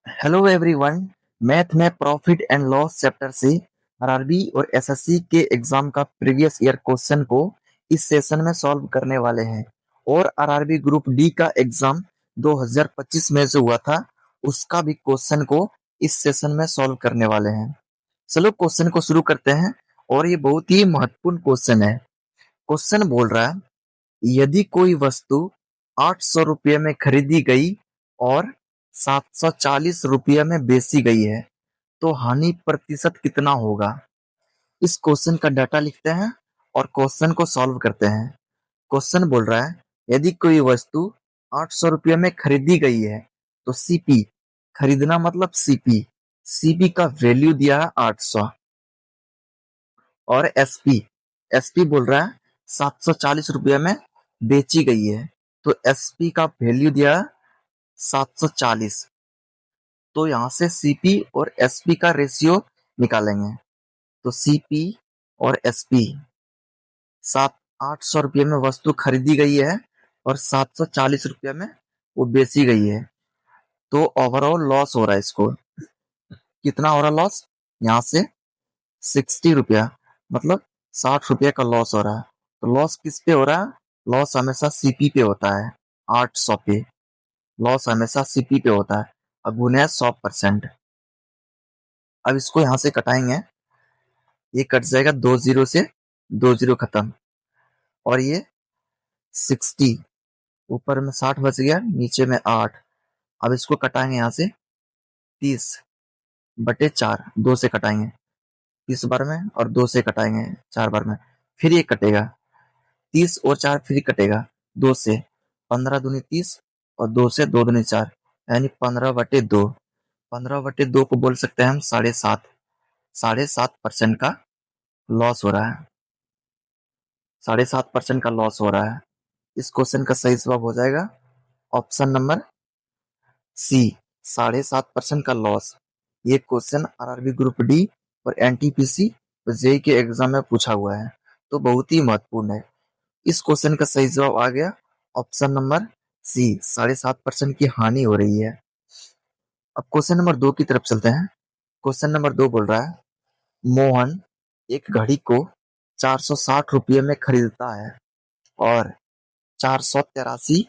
Hello everyone. Math में profit and loss chapter से RRB और एसएससी के एग्जाम का प्रीवियस ईयर क्वेश्चन को इस सेशन में सॉल्व करने वाले हैं। और आरआरबी ग्रुप डी का एग्जाम 2025 में जो हुआ था उसका भी क्वेश्चन को इस सेशन में सॉल्व करने वाले हैं। चलो क्वेश्चन को शुरू करते हैं। और ये बहुत ही महत्वपूर्ण क्वेश्चन है। क्वेश्चन बोल रहा है, यदि कोई वस्तु 800 रुपये में खरीदी गई और 740 रुपये में बेची गई है तो हानि प्रतिशत कितना होगा। इस क्वेश्चन का डाटा लिखते हैं और क्वेश्चन को सॉल्व करते हैं। क्वेश्चन बोल रहा है, यदि कोई वस्तु 800 रुपये में खरीदी गई है तो सीपी, खरीदना मतलब सीपी, सीपी का वैल्यू दिया है 800। और एसपी, एसपी बोल रहा है 740 रुपये में बेची गई है तो एसपी का वैल्यू दिया 740। तो यहाँ से सीपी और एसपी का रेशियो निकालेंगे। तो सीपी और एसपी, 800 रुपये में वस्तु खरीदी गई है और 740 रुपये में वो बेची गई है तो ओवरऑल लॉस हो रहा है। इसको कितना हो रहा लॉस, यहाँ से 60 रुपया, मतलब 60 रुपये का लॉस हो रहा है। तो लॉस किस पे हो रहा है, लॉस हमेशा सीपी पे होता है, 800 पे लॉस हमेशा सीपी पे होता है। अब गुने 100%। अब इसको यहाँ से कटाएंगे, ये कट जाएगा 20 से, 20 खत्म। और ये 60, ऊपर में 60 बच गया, नीचे में 8। अब इसको कटाएंगे यहाँ से 30/4, 2 से कटाएंगे 30 बार में और 2 से कटाएंगे 4 बार में। फिर ये कटेगा 30 और 4 फिर कटेगा 2 से, 15 दूनी 30 और 2 से 2 दूनी 4, यानी 15/2। 15/2 को बोल सकते हैं हम 7.5, 7.5% का लॉस हो रहा है। 7.5% का लॉस हो रहा है। इस क्वेश्चन का सही जवाब हो जाएगा ऑप्शन नंबर सी, 7.5% का लॉस। ये क्वेश्चन आरआरबी ग्रुप डी और एनटीपीसी और जेई के एग्जाम में पूछा हुआ है, तो बहुत ही महत्वपूर्ण है। इस क्वेश्चन का सही जवाब आ गया ऑप्शन नंबर सी, 7.5% की हानि हो रही है। अब क्वेश्चन नंबर 2 की तरफ चलते हैं। क्वेश्चन नंबर 2 बोल रहा है, मोहन एक घड़ी को 460 रुपये में खरीदता है और 483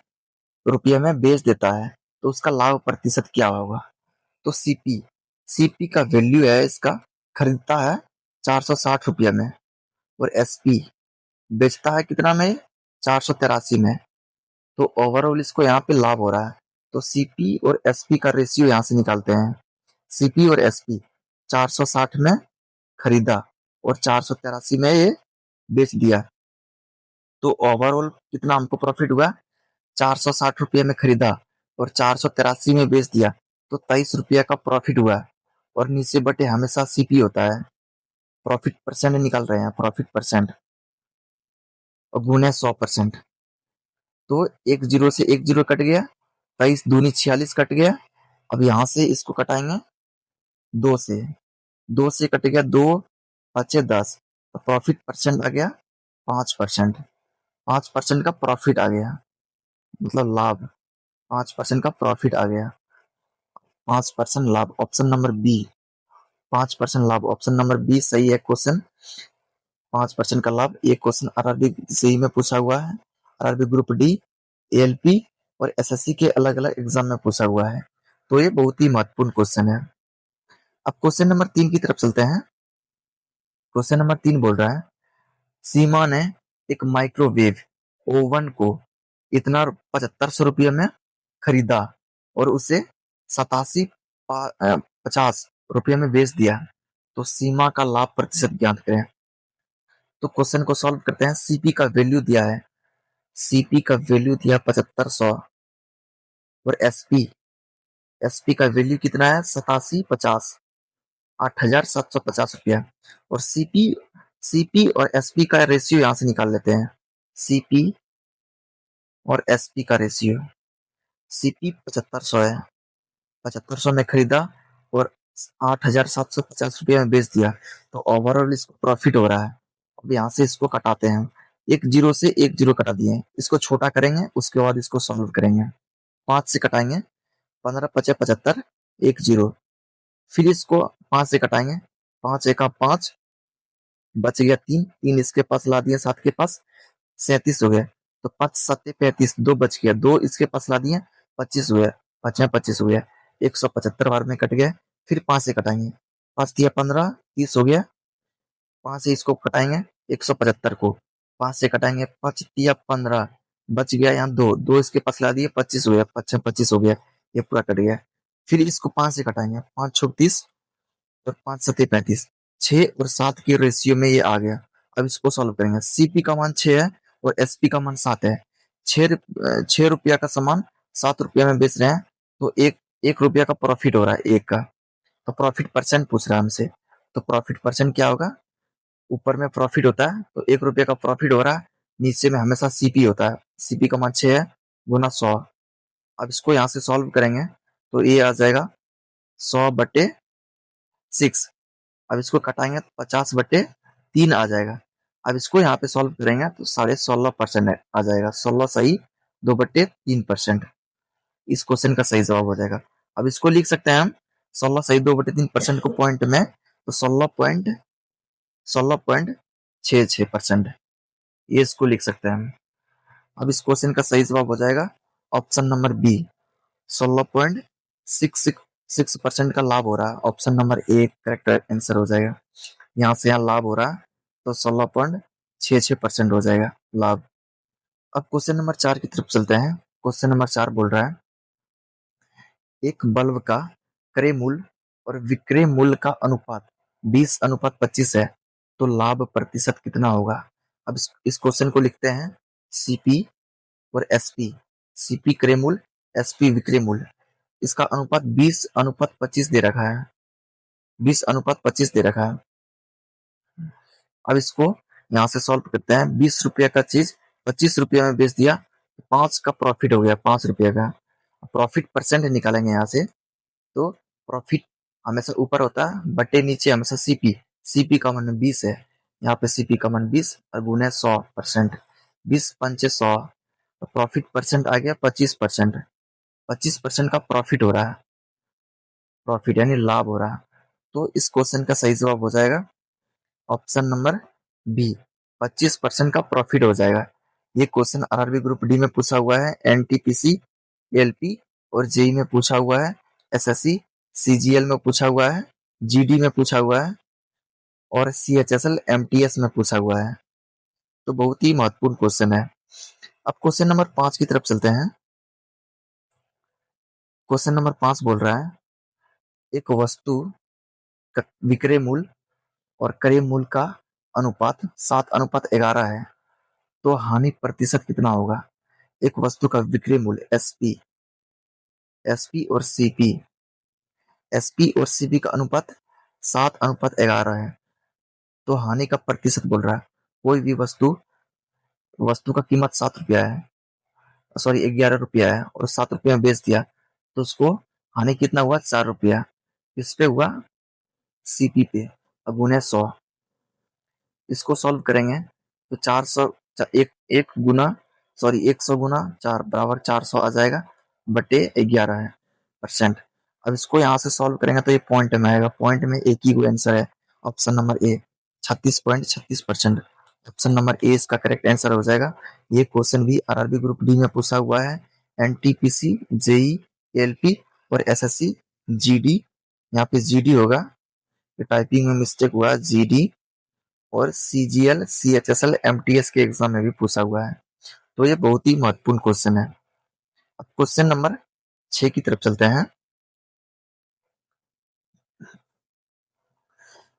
रुपये में बेच देता है तो उसका लाभ प्रतिशत क्या होगा। तो सीपी, सीपी का वैल्यू है इसका, खरीदता है 460 रुपये में, और एसपी बेचता है कितना में, 483 में। तो ओवरऑल इसको यहाँ पे लाभ हो रहा है। तो सीपी और एसपी का रेशियो यहाँ से निकालते हैं। सीपी और एसपी, 460 में खरीदा और 483 में ये बेच दिया, तो ओवरऑल कितना हमको प्रॉफिट हुआ, 460 रुपये में खरीदा और 483 में बेच दिया तो 23 रुपये का प्रॉफिट हुआ। और नीचे बटे हमेशा सीपी होता है, प्रॉफिट परसेंट निकाल रहे हैं, प्रॉफिट परसेंट, और गुने 100%। तो एक जीरो से एक जीरो कट गया, 23 दूनी 46 कट गया। अब यहाँ से इसको कटाएंगे 2 से, 2 से कट गया 2 बचे 10, तो प्रॉफिट परसेंट आ गया 5%। 5% का प्रॉफिट आ गया, मतलब लाभ, 5% का प्रॉफिट आ गया, 5% लाभ, ऑप्शन नंबर बी, 5% लाभ, ऑप्शन नंबर बी सही है क्वेश्चन। 5% का लाभ, ये क्वेश्चन आरआरबी सही में पूछा हुआ है। आरआरबी ग्रुप डी, एएलपी और एसएससी के अलग अलग एग्जाम में पूछा हुआ है, तो ये बहुत ही महत्वपूर्ण क्वेश्चन है। अब क्वेश्चन नंबर 3 की तरफ चलते हैं। क्वेश्चन नंबर 3 बोल रहा है, सीमा ने एक माइक्रोवेव ओवन को इतना 7500 रुपये में खरीदा और उसे 8750 रुपये में बेच दिया, तो सीमा का लाभ प्रतिशत ज्ञात करें। तो क्वेश्चन को सॉल्व करते हैं। सीपी का वैल्यू दिया है, सीपी का वैल्यू दिया 7500, और एसपी, एसपी का वैल्यू कितना है 8750, 8750 रुपया। और सीपी, सीपी और एसपी का रेशियो यहां से निकाल लेते हैं। सीपी और एसपी का रेशियो, सीपी 7500 है, 7500 में खरीदा और 8750 रुपये में बेच दिया, तो ओवरऑल इसको प्रॉफिट हो रहा है। अब यहाँ से इसको कटाते हैं, एक जीरो से एक जीरो कटा दिए, इसको छोटा करेंगे उसके बाद इसको सॉल्व करेंगे। 5 से कटाएंगे, 15 पचे 75, एक जीरो। फिर इसको 5 से कटाएंगे, 5 एका 5, बच गया 3, 3 इसके पास ला दिए 7 के पास, 37 हो गया। तो 5 7 35, 2 बच गया, 2 इसके पास ला दिए 25 हो गया, 5 में 25 हो गया, 175 बार में कट गया। फिर 5 से कटाएंगे, 5 दिया 15, 30 हो गया। 5 से इसको कटाएंगे 175 को, 5 से कटाएंगे, 5 दिया 15, बच गया यहाँ 2, 2 इसके पास ला दिए 25 हो गया, 5 में 25 हो गया, ये पूरा कट गया। फिर इसको 5 से कटाएंगे, 5 छुक 30 और 5 सत्ते 35, 6 और 7 के रेशियो में ये आ गया। अब इसको सॉल्व करेंगे। सीपी का मान 6 है और एसपी का मान 7 है। 6 रुपया का सामान 7 रुपया में बेच रहे हैं, तो एक रुपया का प्रॉफिट हो रहा है एक का। तो प्रॉफिट परसेंट पूछ रहा है हमसे, तो प्रॉफिट परसेंट क्या होगा, ऊपर में प्रॉफिट होता है तो 1 रुपये का प्रॉफिट हो रहा है, नीचे में हमेशा सीपी होता है। सीपी का मान 6 है गुना 100। अब इसको यहाँ से सॉल्व करेंगे तो ये आ जाएगा 100/6। अब इसको कटाएंगे तो 50/3 आ जाएगा। अब इसको यहाँ पे सॉल्व करेंगे तो 16.5% आ जाएगा। 16 सही 2/3%। इस क्वेश्चन का सही जवाब हो जाएगा। अब इसको लिख सकते हैं हम 16 सही 2/3% को पॉइंट में, तो 16.66%, ये इसको लिख सकते हैं हम। अब इस क्वेश्चन का सही जवाब हो जाएगा ऑप्शन नंबर बी, 16.66% का लाभ हो रहा है। Option number A correct answer हो जाएगा। यहाँ से यहाँ लाभ हो रहा है तो 16.66% हो जाएगा लाभ। अब क्वेश्चन नंबर 4 की तरफ चलते हैं। क्वेश्चन नंबर 4 बोल रहा है एक बल्ब का क्रय मूल्य और विक्रय मूल्य का अनुपात 20:25 है, तो लाभ प्रतिशत कितना होगा। अब इस क्वेश्चन को लिखते हैं सीपी और एसपी। सीपी क्रय मूल्य, एसपी विक्रय मूल्य। इसका अनुपात 20:25 दे रखा है, 20:25 दे रखा है। अब इसको यहाँ से सॉल्व करते हैं। 20 रुपया का चीज 25 रुपया में बेच दिया, 5 का प्रॉफिट हो गया, 5 रुपया का प्रॉफिट परसेंट निकालेंगे यहाँ से। तो प्रॉफिट हमेशा ऊपर होता है, बटे नीचे हमेशा सीपी। सीपी का मान 20 है, यहाँ पे सीपी का मान 20 और गुने 100%, 20×5 = 100। प्रॉफिट परसेंट आ गया 25%। 25% का प्रॉफिट हो रहा है, प्रॉफिट यानी लाभ हो रहा है। तो इस क्वेश्चन का सही जवाब हो जाएगा ऑप्शन नंबर बी, 25% का प्रॉफिट हो जाएगा। ये क्वेश्चन आरआरबी ग्रुप डी में पूछा हुआ है, एनटीपीसी, एलपी और जेई में पूछा हुआ है, एसएससी, सीजीएल में पूछा हुआ है, जीडी में पूछा हुआ है और सीएचएसएल एमटीएस में पूछा हुआ है। तो बहुत ही महत्वपूर्ण क्वेश्चन है। अब क्वेश्चन नंबर 5 की तरफ चलते हैं। क्वेश्चन नंबर 5 बोल रहा है एक वस्तु का विक्रय मूल्य और क्रय मूल्य का अनुपात 7:11 है, तो हानि प्रतिशत कितना होगा। एक वस्तु का विक्रय मूल्य एसपी, एसपी और सीपी, एसपी और सीपी का अनुपात 7:11 है, तो हानि का प्रतिशत बोल रहा है। कोई भी वस्तु, वस्तु का कीमत 7 रुपया है, सॉरी 11 रुपया है और 7 रुपया में बेच दिया, तो उसको हानि कितना हुआ 4 रुपया। किस पे हुआ, सीपी पे। अब गुने 100, इसको सॉल्व करेंगे तो 400 एक एक गुना सॉरी 100 गुना 4 बराबर 400 आ जाएगा, बटे 11 है परसेंट। अब इसको यहाँ से सॉल्व करेंगे तो ये पॉइंट में आएगा, पॉइंट में एक ही आंसर है, option number A 36.36%। Option number A इसका करेक्ट आंसर हो जाएगा। ये क्वेश्चन भी आरआरबी ग्रुप डी में पूछा हुआ है, एनटीपीसी, जेई, एलपी और एसएससी, जीडी। यहाँ पे जीडी होगा, टाइपिंग में मिस्टेक हुआ, जीडी और सीजीएल, सीएचएसएल, एमटीएस के एग्जाम में भी पूछा हुआ है। तो ये बहुत ही महत्वपूर्ण क्वेश्चन है। अब क्वेश्चन नंबर 6 की तरफ चलते हैं।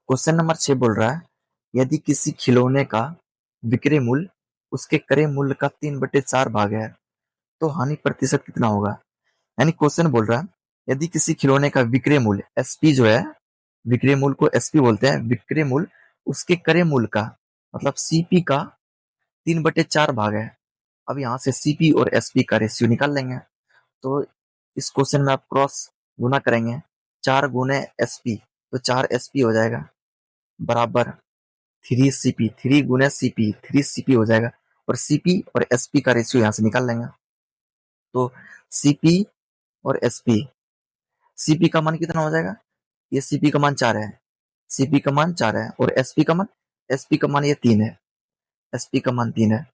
क्वेश्चन नंबर 6 बोल रहा है यदि किसी खिलौने का विक्रय मूल्य उसके क्रय मूल्य का 3/4 भाग है, तो हानि प्रतिशत कितना होगा। यानी क्वेश्चन बोल रहा है यदि किसी खिलौने का विक्रय मूल्य एसपी जो है, विक्रय मूल्य को एसपी बोलते हैं, विक्रय मूल्य उसके क्रय मूल्य का मतलब सीपी का 3/4 भाग है। अब यहाँ से सीपी और एसपी का रेशियो निकाल लेंगे। तो इस क्वेश्चन में आप क्रॉस गुना करेंगे, 4 गुने एसपी, तो 4 एसपी हो जाएगा बराबर 3 सीपी, 3 गुने सीपी, 3 सीपी हो जाएगा। और सीपी और एसपी का रेशियो यहाँ से निकाल लेंगे। तो सीपी और एसपी, सीपी का मान कितना हो जाएगा, ये सीपी का मान 4 है, सीपी का मान 4 है, और एसपी का मान ये 3 है, एसपी का मान 3 है।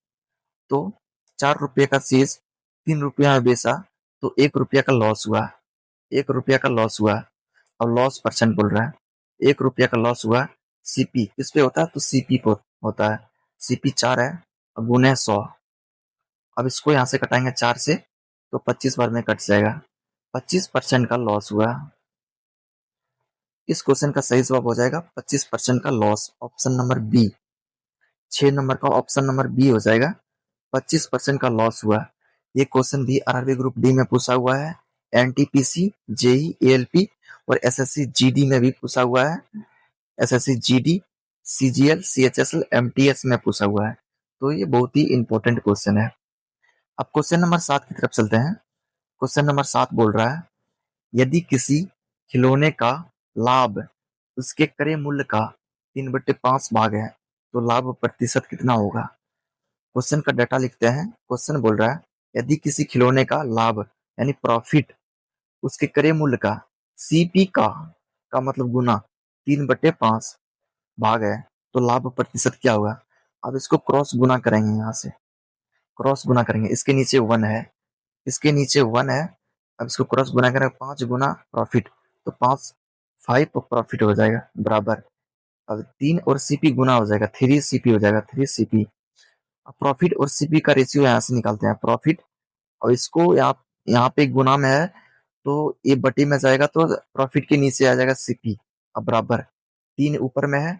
तो 4 रुपये का चीज 3 रुपया में बेचा तो 1 रुपया का लॉस हुआ, 1 रुपया का लॉस हुआ। अब लॉस परसेंट बोल रहा है, 1 रुपया का लॉस हुआ। सीपी किस पे होता है, तो सीपी पे होता है। सीपी 4 है, अब गुने 100। अब इसको यहाँ से कटाएंगे 4 से, तो 25 बार में कट जाएगा, 25% का लॉस हुआ। इस क्वेश्चन का सही जवाब हो जाएगा 25% का loss, option number B. 6 number का ऑप्शन नंबर बी हो जाएगा, 25% का लॉस हुआ। ये क्वेश्चन भी आरआरबी ग्रुप डी में पूछा हुआ है, एनटीपीसी, जेई, एएलपी और एसएससी जीडी में भी पूछा हुआ है, SSC GD, CGL, CHSL, MTS में पूछा हुआ है। तो ये बहुत ही इंपॉर्टेंट क्वेश्चन है। अब क्वेश्चन नंबर 7 की तरफ चलते हैं। क्वेश्चन नंबर 7 बोल रहा है, यदि किसी खिलौने का लाभ उसके क्रय मूल्य का 3/5 भाग है तो लाभ प्रतिशत कितना होगा। क्वेश्चन का डाटा लिखते हैं। क्वेश्चन बोल रहा है, यदि किसी खिलौने का लाभ यानी प्रॉफिट उसके क्रय मूल्य का सीपी का मतलब गुना 3/5 भाग है तो लाभ प्रतिशत क्या होगा। अब इसको क्रॉस गुना करेंगे, यहाँ से क्रॉस गुना करेंगे, इसके नीचे 1 है, इसके नीचे 1 है। अब इसको क्रॉस गुना करेंगे, 5 गुना प्रॉफिट, तो 5 प्रॉफिट हो जाएगा बराबर। अब 3 और सीपी गुना हो जाएगा, 3 सीपी हो जाएगा, 3 सीपी। अब प्रॉफिट और सीपी का रेशियो यहाँ से निकालते हैं, प्रॉफिट और इसको यहाँ पे गुना में है तो ये बटी में जाएगा, तो प्रॉफिट के नीचे आ जाएगा सीपी। अब बराबर 3 ऊपर में है,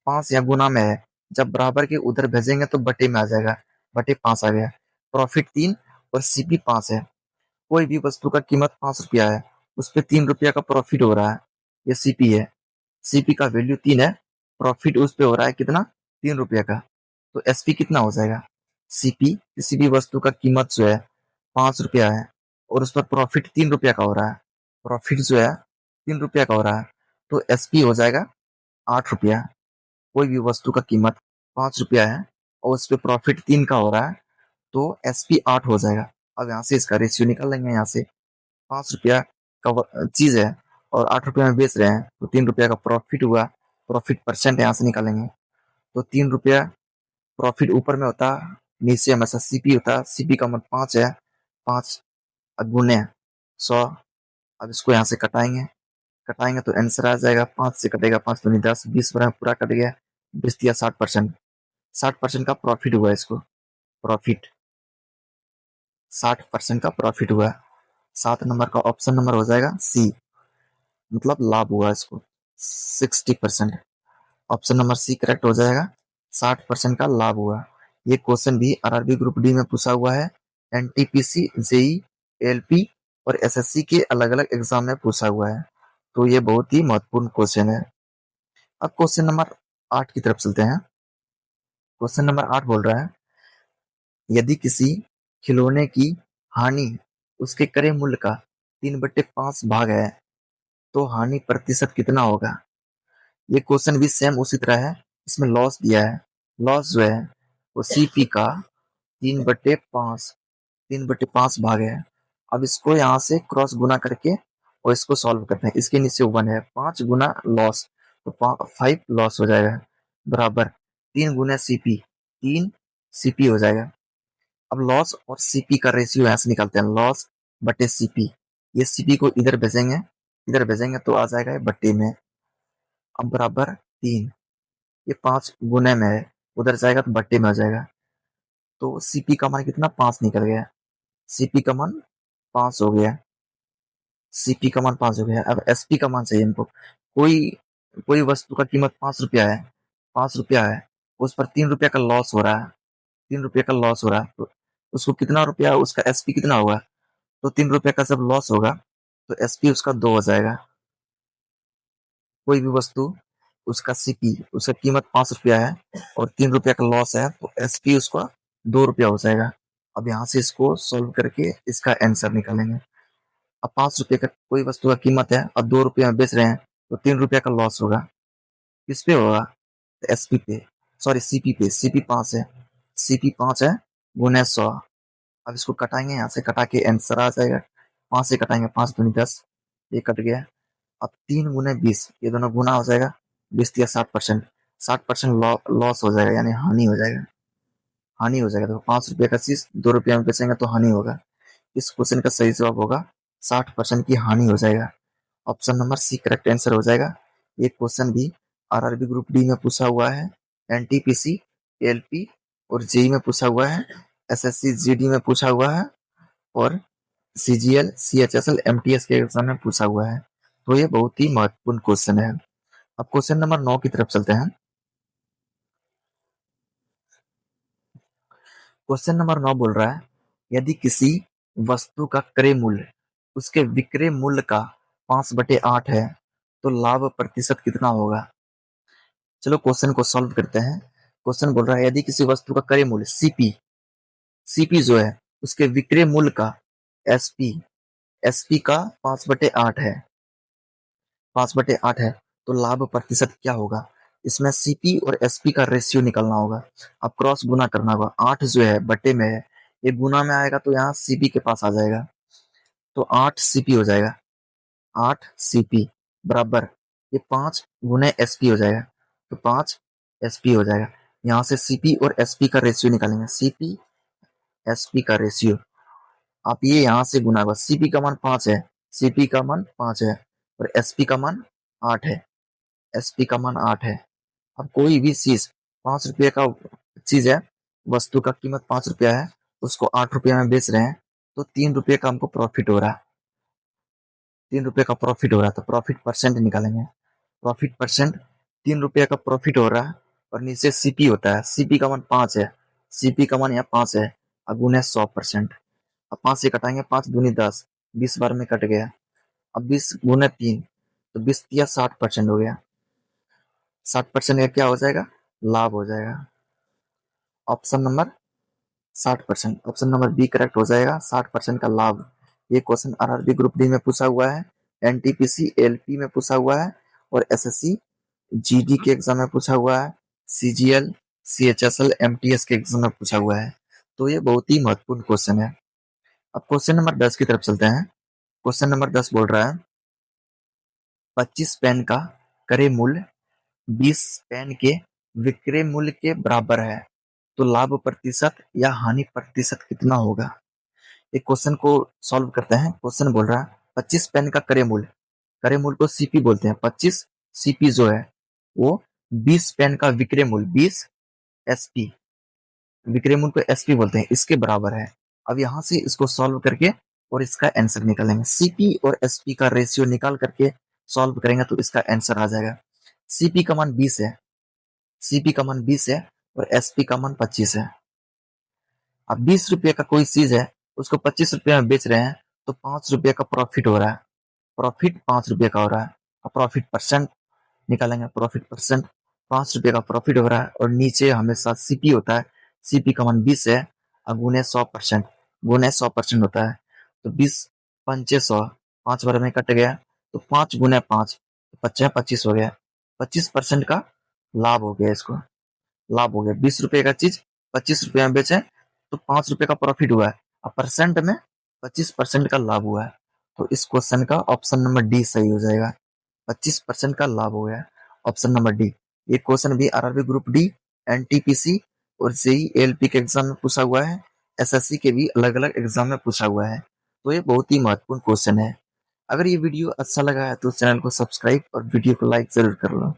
5 यहाँ गुना में है, जब बराबर के उधर भेजेंगे तो बटे में आ जाएगा, बटे 5 आ गया। प्रॉफिट 3 और सीपी 5 है। कोई भी वस्तु का कीमत 5 रुपया है, उस पर 3 रुपया का प्रॉफिट हो रहा है, ये सीपी है। सीपी का वैल्यू 3 है, प्रॉफिट उस पे हो रहा है कितना, 3 रुपया का, तो एसपी कितना हो जाएगा। सीपी किसी भी वस्तु का कीमत जो है 5 रुपया है और उस पर प्रॉफिट 3 रुपया का हो रहा है, प्रॉफिट जो है 3 रुपया का हो रहा है, तो एसपी हो जाएगा 8 रुपया। कोई भी वस्तु का कीमत 5 रुपया है और उस पर प्रॉफिट 3 का हो रहा है, तो एसपी 8 हो जाएगा। अब यहाँ से इसका रेशियो निकाल लेंगे, यहाँ से 5 रुपया का चीज है और 8 रुपया में बेच रहे हैं, तो 3 रुपया का प्रॉफिट हुआ, प्रॉफिट परसेंट यहाँ से निकालेंगे, तो 3 रुपया प्रॉफिट ऊपर में होता, नीचे हमेशा सीपी होता, सीपी का मतलब 5 है, 5 गुने 100। अब इसको यहाँ से कटाएंगे तो आंसर आ जाएगा, 5 से कटेगा 5 दूनी 10, 20 बार पूरा कट गया, 20 दिया 60%, 60% का प्रॉफिट हुआ, इसको प्रॉफिट 60% का प्रॉफिट हुआ। 7 नंबर का ऑप्शन नंबर हो जाएगा सी, मतलब लाभ हुआ इसको 60%। ऑप्शन नंबर सी करेक्ट हो जाएगा, 60% का लाभ हुआ। ये क्वेश्चन भी आरआरबी ग्रुप डी में पूछा हुआ है, एनटीपीसी, जेई, एलपी और एसएससी के अलग अलग एग्जाम में पूछा हुआ है, तो ये बहुत ही महत्वपूर्ण क्वेश्चन है। अब क्वेश्चन नंबर 8 की तरफ चलते हैं। क्वेश्चन नंबर 8 बोल रहा है, यदि किसी खिलौने की हानि उसके क्रय मूल्य का 3/5 भाग है तो हानि प्रतिशत कितना होगा। ये क्वेश्चन भी सेम उसी तरह है, इसमें लॉस दिया है, लॉस जो है वो सीपी का 3/5, 3/5 भाग है। अब इसको यहाँ से क्रॉस गुना करके और इसको सॉल्व करते हैं, इसके नीचे 1 है, 5 गुना लॉस, तो 5 लॉस हो जाएगा बराबर 3 गुना सीपी, 3 सीपी हो जाएगा। अब लॉस और सीपी का रेशियो यहाँ से निकालते हैं, लॉस बटे सीपी, ये सीपी को इधर भेजेंगे तो आ जाएगा बट्टे में, अब बराबर 3, ये 5 गुने में है, उधर जाएगा तो बट्टे में आ जाएगा, तो सीपी का मान कितना 5 निकल गया, सीपी का मान 5 हो गया, सीपी का मान 5 हो गया। अब एसपी का मान चाहिए हमको, कोई कोई वस्तु का कीमत 5 रुपया है, 5 रुपया है, उस पर 3 रुपया का लॉस हो रहा है, 3 रुपया का लॉस हो रहा है, तो उसको कितना रुपया, उसका एसपी कितना होगा, तो 3 रुपया का जब लॉस होगा तो एसपी उसका 2 हो जाएगा। कोई भी वस्तु उसका सीपी, उसका कीमत 5 रुपया है और 3 रुपया का लॉस है, तो एसपी उसका 2 रुपया हो जाएगा। अब यहाँ से इसको सोल्व करके इसका आंसर निकालेंगे। अब 5 रुपये का कोई वस्तु का कीमत है और 2 रुपये में बेच रहे हैं, तो 3 रुपया का लॉस होगा, किस पे होगा, एसपी पे, सॉरी सीपी पे, सीपी 5 है, सीपी 5 है गुने 100। अब इसको कटाएंगे, यहाँ से कटा के आंसर आ जाएगा, 5 से कटाएंगे 5 दूनी 10, ये कट गया। अब 3 गुने 20, ये दोनों गुना हो जाएगा, 20 या 60%, 60% लॉस हो जाएगा, यानी हानि हो जाएगा। हानि हो जाएगा, तो 5 रुपये का चीज 2 रुपये में बेचेंगे तो हानि होगा। इस क्वेश्चन का सही जवाब होगा 60% की हानि हो जाएगा। Option number C correct answer हो जाएगा। ये क्वेश्चन भी आरआरबी ग्रुप डी में पूछा हुआ है, एनटीपीसी, एलपी और जेई में पूछा हुआ है, एसएससी जीडी में पूछा हुआ है और सीजीएल, सीएचएसएल, एमटीएस के एग्जाम में पूछा हुआ है। तो ये बहुत ही महत्वपूर्ण क्वेश्चन है। अब क्वेश्चन नंबर 9 की तरफ चलते हैं। क्वेश्चन नंबर 9 बोल रहा है, यदि किसी वस्तु का क्रय मूल्य उसके विक्रय मूल्य का 5/8 है तो लाभ प्रतिशत कितना होगा? चलो क्वेश्चन को सॉल्व करते हैं। क्वेश्चन बोल रहा है, यदि किसी वस्तु का क्रय मूल्य सीपी, सीपी जो है उसके विक्रय मूल्य का एसपी, एसपी का 5/8 है, 5/8 है, तो लाभ प्रतिशत क्या होगा? इसमें सीपी और एसपी का रेशियो निकालना होगा। अब क्रॉस गुना करना होगा। 8 जो है बटे में है, ये गुना में आएगा तो यहाँ सीपी के पास आ जाएगा, तो 8 सीपी हो जाएगा। 8 सीपी बराबर ये 5 गुने एसपी हो जाएगा, तो 5 एसपी हो जाएगा। यहाँ से सीपी और एसपी का रेशियो निकालेंगे। सीपी एसपी का रेशियो, आप ये यहाँ से गुना होगा। सीपी का मान 5 है, सीपी का मान 5 है और एसपी का मान 8 है, एसपी का मान 8 है। अब कोई भी चीज 5 रुपये का चीज है, वस्तु का कीमत 5 रुपया है, उसको 8 रुपये में बेच रहे हैं, तो 3 रुपये का हमको प्रॉफिट हो रहा है। 3 रुपये का प्रॉफिट हो रहा है, तो प्रॉफिट परसेंट निकालेंगे। प्रॉफिट परसेंट, 3 रुपये का प्रॉफिट हो रहा है और नीचे सीपी होता है। सीपी का मान 5 है, सीपी का मान यहाँ 5 है, अब गुने 100%। अब 5 से कटाएंगे, 5 दूनी 10, 20 बार में कट गया। अब 20 गुने 3, तो 20 या 60% हो गया। 60% का क्या हो जाएगा? लाभ हो जाएगा। Option number 60%, option number B correct हो जाएगा। 60% का लाभ। ये क्वेश्चन आरआरबी ग्रुप डी में पूछा हुआ है, एनटीपीसी एलपी में पूछा हुआ है और एसएससी जीडी के एग्जाम में पूछा हुआ है, सीजीएल, सीएचएसएल, एमटीएस के एग्जाम में पूछा हुआ है। तो ये बहुत ही महत्वपूर्ण क्वेश्चन है। अब क्वेश्चन नंबर 10 की तरफ चलते हैं। क्वेश्चन नंबर 10 बोल रहा है, 25 पेन का क्रय मूल्य 20 पेन के विक्रय मूल्य के बराबर है, तो लाभ प्रतिशत या हानि प्रतिशत कितना होगा? एक क्वेश्चन को सॉल्व करते हैं। क्वेश्चन बोल रहा है 25 पेन का क्रय मूल्य, क्रय मूल्य को सीपी बोलते हैं। 25 सीपी जो है वो 20 पेन का विक्रय मूल्य 20 एसपी, विक्रय मूल्य को एसपी बोलते हैं, इसके बराबर है। अब यहाँ से इसको सॉल्व करके और इसका आंसर निकालेंगे। सीपी और एसपी का रेशियो निकाल करके सॉल्व करेंगे तो इसका आंसर आ जाएगा। सीपी का मान 20 है, सीपी का मान 20 है और एसपी का मान 25 है। अब 20 रुपये का कोई चीज है, उसको 25 रुपये में बेच रहे हैं, तो 5 रुपये का प्रॉफिट हो रहा है। प्रॉफिट 5 रुपये का हो रहा है। अब प्रॉफिट परसेंट निकालेंगे। प्रॉफिट परसेंट, 5 रुपये का प्रॉफिट हो रहा है और नीचे हमेशा सीपी होता है। सीपी का मान 20 है और गुने 100%, गुने 100% होता है, तो 20 पंचे 100, 5 बार में कट गया, तो 5 गुने 5, 25 25 हो गया। 25% का लाभ हो गया। इसको लाभ हो गया। 20 रुपये का चीज 25 रुपये में बेचे तो 5 रुपये का प्रॉफिट हुआ है और परसेंट में 25% का लाभ हुआ है। तो इस क्वेश्चन का ऑप्शन नंबर डी सही हो जाएगा। 25% का लाभ हो गया, ऑप्शन नंबर डी। ये क्वेश्चन भी आरआरबी ग्रुप डी, एनटीपीसी और जेई एलपी के एग्जाम में पूछा हुआ है, एसएससी के भी अलग अलग एग्जाम में पूछा हुआ है। तो ये बहुत ही महत्वपूर्ण क्वेश्चन है। अगर ये वीडियो अच्छा लगा है तो चैनल को सब्सक्राइब और वीडियो को लाइक जरूर कर लो।